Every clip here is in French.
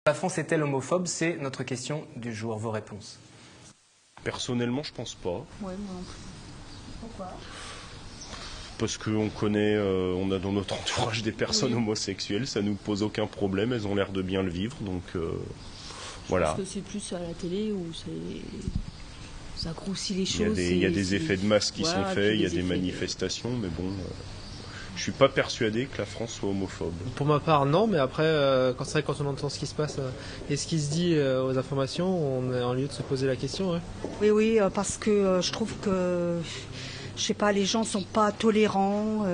La France est-elle homophobe? C'est notre question du jour. Vos réponses. Personnellement, je pense pas. Ouais, moi non plus. Pourquoi? Parce qu'on connaît, on a dans notre entourage des personnes homosexuelles, ça nous pose aucun problème, elles ont l'air de bien le vivre, donc voilà. Parce que c'est plus à la télé où ça grossit les choses. Il y a des effets de masse qui sont faits, il y a des manifestations, mais bon, je suis pas persuadé que la France soit homophobe. Pour ma part, non, mais après, quand on entend ce qui se passe et ce qui se dit aux informations, on est en lieu de se poser la question. Ouais. Oui, parce que je trouve que, je sais pas, les gens sont pas tolérants.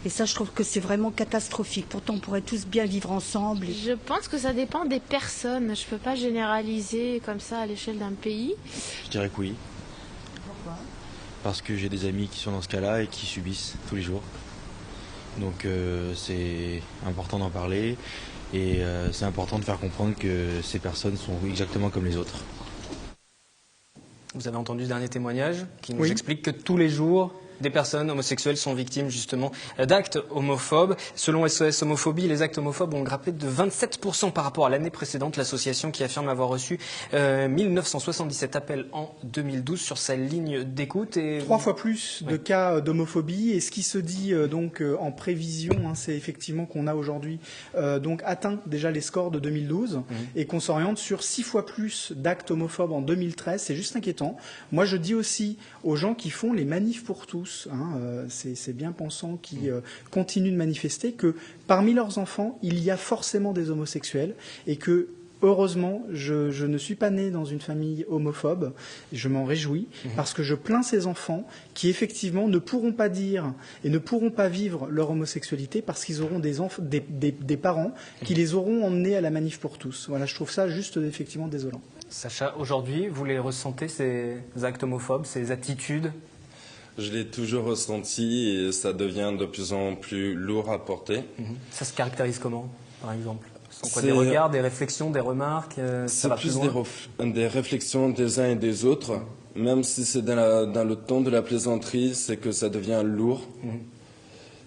Et ça, je trouve que c'est vraiment catastrophique. Pourtant, on pourrait tous bien vivre ensemble. Je pense que ça dépend des personnes. Je peux pas généraliser comme ça à l'échelle d'un pays. Je dirais que oui. Pourquoi? Parce que j'ai des amis qui sont dans ce cas-là et qui subissent tous les jours. Donc c'est important d'en parler et c'est important de faire comprendre que ces personnes sont exactement comme les autres. Vous avez entendu ce dernier témoignage qui nous explique que tous les jours, des personnes homosexuelles sont victimes justement d'actes homophobes. Selon SOS Homophobie, les actes homophobes ont grimpé de 27% par rapport à l'année précédente. L'association qui affirme avoir reçu 1977 appels en 2012 sur sa ligne d'écoute. 3 fois plus de cas d'homophobie. Et ce qui se dit donc en prévision, c'est effectivement qu'on a aujourd'hui donc atteint déjà les scores de 2012 et qu'on s'oriente sur 6 fois plus d'actes homophobes en 2013. C'est juste inquiétant. Moi, je dis aussi aux gens qui font les manifs pour tous, ces bien-pensants qui continuent de manifester, que parmi leurs enfants, il y a forcément des homosexuels et que, heureusement, je ne suis pas né dans une famille homophobe. Je m'en réjouis parce que je plains ces enfants qui, effectivement, ne pourront pas dire et ne pourront pas vivre leur homosexualité parce qu'ils auront des parents qui les auront emmenés à la manif pour tous. Voilà, je trouve ça juste, effectivement, désolant. Sacha, aujourd'hui, vous les ressentez, ces actes homophobes, ces attitudes? Je l'ai toujours ressenti et ça devient de plus en plus lourd à porter. Ça se caractérise comment, par exemple? Ce sont quoi, des regards, des réflexions, des remarques? C'est plus des réflexions des uns et des autres. Même si c'est dans le ton de la plaisanterie, c'est que ça devient lourd.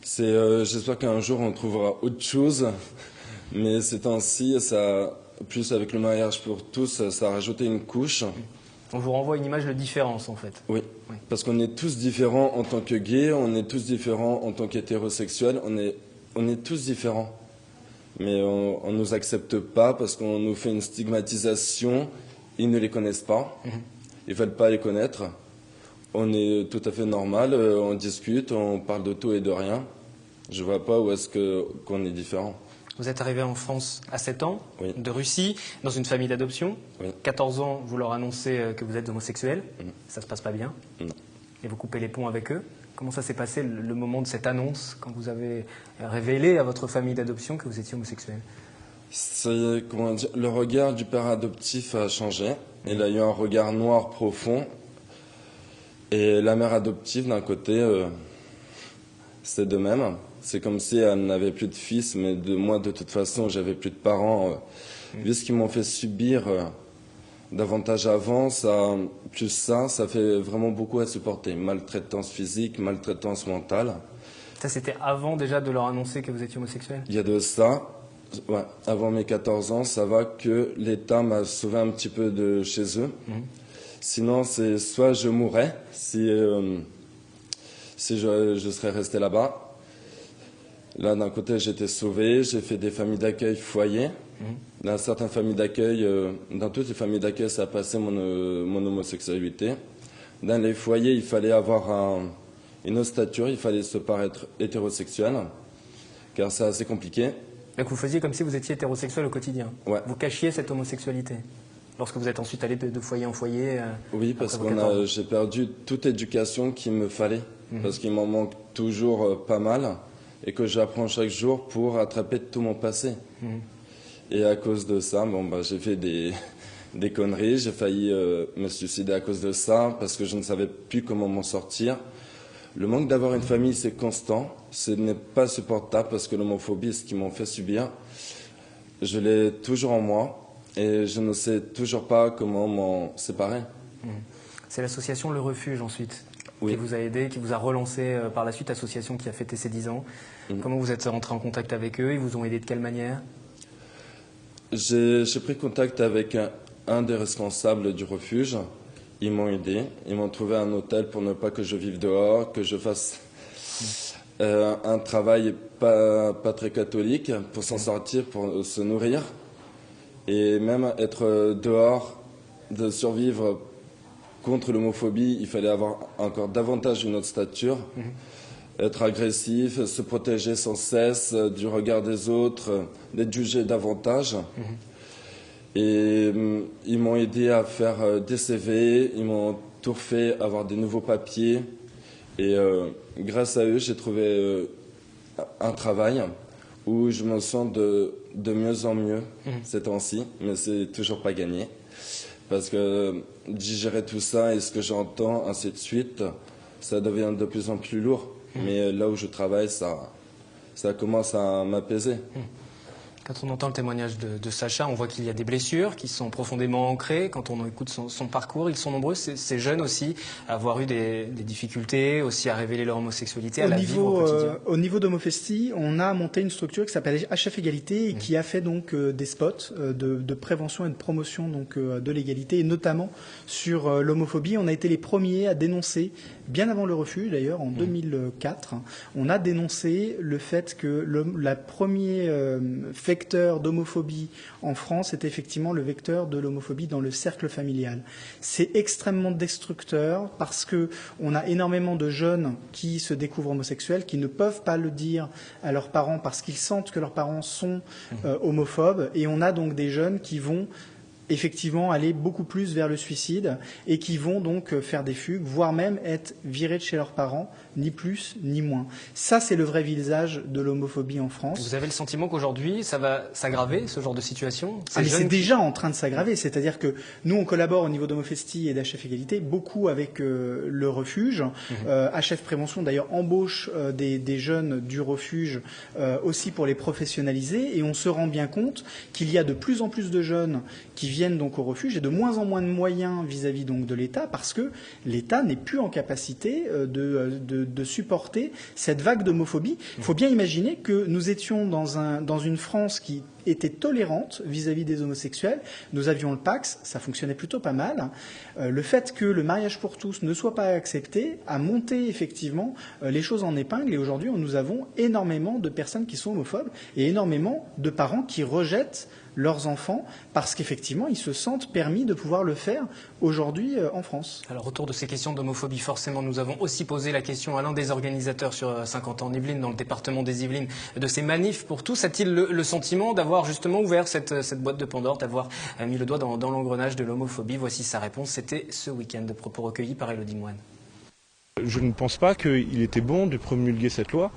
J'espère qu'un jour on trouvera autre chose. Mais ces temps-ci, plus avec le mariage pour tous, ça a rajouté une couche. On vous renvoie une image de différence, en fait. Oui, parce qu'on est tous différents en tant que gays, on est tous différents en tant qu'hétérosexuels, on est tous différents. Mais on ne nous accepte pas parce qu'on nous fait une stigmatisation, ils ne les connaissent pas, ils ne veulent pas les connaître. On est tout à fait normal, on discute, on parle de tout et de rien. Je ne vois pas où est-ce qu'on est différent. Vous êtes arrivé en France à 7 ans, de Russie, dans une famille d'adoption. 14 ans, vous leur annoncez que vous êtes homosexuel. Ça ne se passe pas bien. Et vous coupez les ponts avec eux. Comment ça s'est passé le moment de cette annonce, quand vous avez révélé à votre famille d'adoption que vous étiez homosexuel? Le regard du père adoptif a changé. Il a eu un regard noir profond. Et la mère adoptive, d'un côté, c'est de même. C'est comme si elle n'avait plus de fils, mais moi, de toute façon, j'avais plus de parents. Vu ce qu'ils m'ont fait subir davantage avant, ça fait vraiment beaucoup à supporter. Maltraitance physique, maltraitance mentale. Ça, c'était avant déjà de leur annoncer que vous étiez homosexuel? Il y a de ça. Ouais, avant mes 14 ans, ça va que l'État m'a sauvé un petit peu de chez eux. Sinon, c'est soit je mourrais, si je serais resté là-bas. Là, d'un côté, j'étais sauvé, j'ai fait des familles d'accueil foyer. Dans certaines familles d'accueil, dans toutes les familles d'accueil, ça a passé mon homosexualité. Dans les foyers, il fallait avoir une ossature, il fallait se paraître hétérosexuel, car c'est assez compliqué. Donc vous faisiez comme si vous étiez hétérosexuel au quotidien? Vous cachiez cette homosexualité lorsque vous êtes ensuite allé de foyer en foyer? Oui, parce que j'ai perdu toute éducation qu'il me fallait, parce qu'il m'en manque toujours pas mal. Et que j'apprends chaque jour pour rattraper tout mon passé. Et à cause de ça, j'ai fait des conneries. J'ai failli me suicider à cause de ça, parce que je ne savais plus comment m'en sortir. Le manque d'avoir une famille, c'est constant. Ce n'est pas supportable, parce que l'homophobie, ce qu'ils m'ont fait subir, je l'ai toujours en moi. Et je ne sais toujours pas comment m'en séparer. C'est l'association Le Refuge, ensuite, qui vous a aidé, qui vous a relancé par la suite, association qui a fêté ses 10 ans. Comment vous êtes rentré en contact avec eux? Ils vous ont aidé de quelle manière? J'ai pris contact avec un des responsables du refuge. Ils m'ont aidé. Ils m'ont trouvé un hôtel pour ne pas que je vive dehors, que je fasse un travail pas très catholique pour s'en sortir, pour se nourrir. Et même être dehors, de survivre contre l'homophobie, il fallait avoir encore davantage une autre stature. Être agressif, se protéger sans cesse du regard des autres, d'être jugé davantage. Et ils m'ont aidé à faire des CV, ils m'ont tout fait avoir des nouveaux papiers. Et grâce à eux, j'ai trouvé un travail où je me sens de mieux en mieux ces temps-ci, mais c'est toujours pas gagné. Parce que digérer tout ça et ce que j'entends, ainsi de suite, ça devient de plus en plus lourd. Mais là où je travaille, ça commence à m'apaiser. Quand on entend le témoignage de Sacha, on voit qu'il y a des blessures qui sont profondément ancrées. Quand on écoute son parcours, ils sont nombreux, ces jeunes aussi, à avoir eu des difficultés, aussi à révéler leur homosexualité, à la vivre au quotidien. Au niveau d'Homofesti, on a monté une structure qui s'appelle HF Égalité et qui a fait donc des spots de prévention et de promotion donc de l'égalité, et notamment sur l'homophobie. On a été les premiers à dénoncer, bien avant le refuge d'ailleurs, en 2004, on a dénoncé le fait que le premier vecteur d'homophobie en France est effectivement le vecteur de l'homophobie dans le cercle familial. C'est extrêmement destructeur parce que on a énormément de jeunes qui se découvrent homosexuels, qui ne peuvent pas le dire à leurs parents parce qu'ils sentent que leurs parents sont homophobes, et on a donc des jeunes qui vont effectivement aller beaucoup plus vers le suicide et qui vont donc faire des fugues, voire même être virés de chez leurs parents, ni plus ni moins. Ça, c'est le vrai visage de l'homophobie en France. Vous avez le sentiment qu'aujourd'hui, ça va s'aggraver, ce genre de situation? Mais c'est déjà en train de s'aggraver. C'est-à-dire que nous, on collabore au niveau d'Homofesti et d'HF Égalité beaucoup avec le refuge. HF Prévention, d'ailleurs, embauche des jeunes du refuge aussi pour les professionnaliser. Et on se rend bien compte qu'il y a de plus en plus de jeunes qui viennent donc au refuge et de moins en moins de moyens vis-à-vis donc de l'État, parce que l'État n'est plus en capacité de supporter cette vague d'homophobie. Il faut bien imaginer que nous étions dans une France qui était tolérante vis-à-vis des homosexuels. Nous avions le Pacs, ça fonctionnait plutôt pas mal. Le fait que le mariage pour tous ne soit pas accepté a monté effectivement les choses en épingle, et aujourd'hui nous avons énormément de personnes qui sont homophobes et énormément de parents qui rejettent leurs enfants parce qu'effectivement ils se sentent permis de pouvoir le faire aujourd'hui en France. Alors autour de ces questions d'homophobie, forcément nous avons aussi posé la question à l'un des organisateurs sur 50 ans en Yvelines, dans le département des Yvelines, de ces manifs pour tous. A-t-il le sentiment d'avoir justement ouvert cette boîte de Pandore, d'avoir mis le doigt dans l'engrenage de l'homophobie? Voici sa réponse, c'était ce week-end, de propos recueillis par Élodie Moine. Je ne pense pas qu'il était bon de promulguer cette loi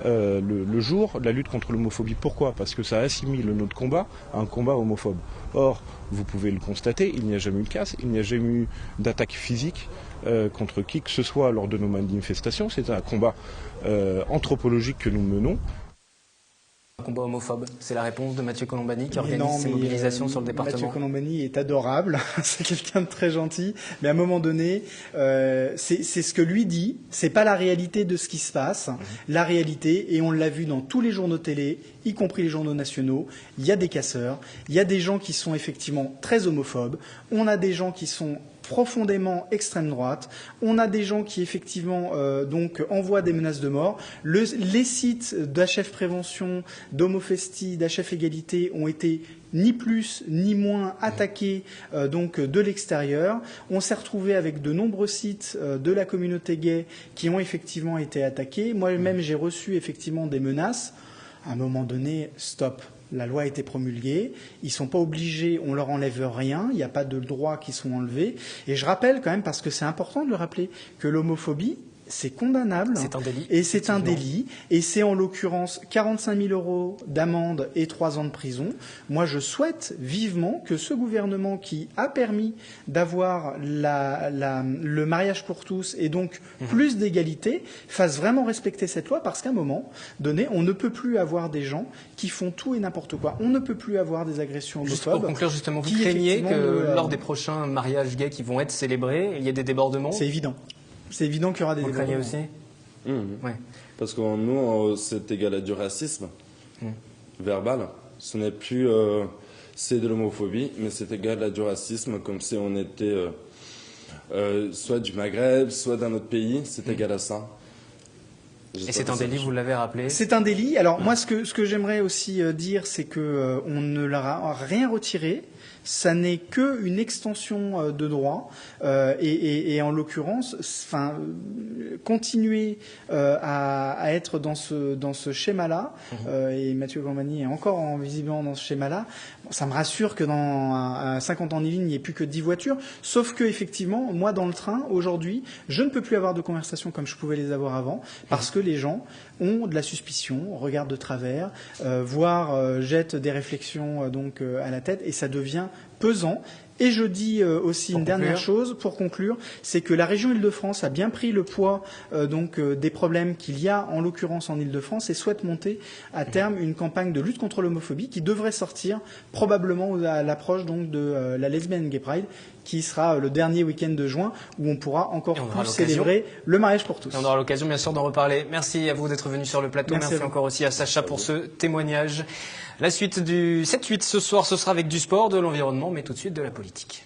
le jour de la lutte contre l'homophobie. Pourquoi? Parce que ça assimile notre combat à un combat homophobe. Or, vous pouvez le constater, il n'y a jamais eu de casse, il n'y a jamais eu d'attaque physique contre qui que ce soit lors de nos manifestations. C'est un combat anthropologique que nous menons. Un combat homophobe, c'est la réponse de Mathieu Colombani qui organise ces mobilisations sur le département. Mathieu Colombani est adorable, c'est quelqu'un de très gentil, mais à un moment donné, c'est ce que lui dit, c'est pas la réalité de ce qui se passe. La réalité, et on l'a vu dans tous les journaux télé, y compris les journaux nationaux, il y a des casseurs, il y a des gens qui sont effectivement très homophobes, on a des gens qui sont profondément extrême droite. On a des gens qui effectivement donc envoient des menaces de mort. Les sites d'HF Prévention, d'Homofesti, d'HF Égalité ont été ni plus ni moins attaqués donc de l'extérieur. On s'est retrouvé avec de nombreux sites de la communauté gay qui ont effectivement été attaqués. Moi-même, j'ai reçu effectivement des menaces. À un moment donné, stop. La loi a été promulguée, ils ne sont pas obligés, on leur enlève rien, il n'y a pas de droits qui sont enlevés. Et je rappelle quand même, parce que c'est important de le rappeler, que l'homophobie, c'est condamnable. C'est un délit. Et c'est un délit. Et c'est en l'occurrence 45 000 € d'amende et 3 ans de prison. Moi, je souhaite vivement que ce gouvernement qui a permis d'avoir le mariage pour tous et donc plus d'égalité fasse vraiment respecter cette loi, parce qu'à un moment donné, on ne peut plus avoir des gens qui font tout et n'importe quoi. On ne peut plus avoir des agressions homophobes. Juste pour conclure, justement, vous craignez que lors des prochains mariages gays qui vont être célébrés, il y ait des débordements? C'est évident. C'est évident qu'il y aura des débordements. Vous craignez aussi? Ouais. Parce que nous, c'est égal à du racisme verbal. Ce n'est plus c'est de l'homophobie, mais c'est égal à du racisme, comme si on était soit du Maghreb, soit d'un autre pays, c'est égal à ça. Et c'est un délit, vous l'avez rappelé. C'est un délit. Alors moi, ce que j'aimerais aussi dire, c'est que on ne leur a rien retiré. Ça n'est qu'une extension de droit et en l'occurrence, continuer à être dans ce schéma-là, et Mathieu Gambani est encore visiblement dans ce schéma-là, ça me rassure que à 50 ans en Yvelines, il n'y ait plus que 10 voitures, sauf que effectivement, moi dans le train, aujourd'hui, je ne peux plus avoir de conversations comme je pouvais les avoir avant, parce que les gens ont de la suspicion, regardent de travers, voire jettent des réflexions à la tête, et ça devient pesant. Et je dis aussi une dernière chose pour conclure, c'est que la région Île-de-France a bien pris le poids des problèmes qu'il y a en l'occurrence en Île-de-France et souhaite monter à terme une campagne de lutte contre l'homophobie qui devrait sortir probablement à l'approche de la Lesbian Gay Pride, qui sera le dernier week-end de juin où on pourra encore plus célébrer le mariage pour tous. Et on aura l'occasion bien sûr d'en reparler. Merci à vous d'être venu sur le plateau. Merci encore aussi à Sacha pour ce témoignage. La suite du 7-8 ce soir, ce sera avec du sport, de l'environnement, mais tout de suite de la politique.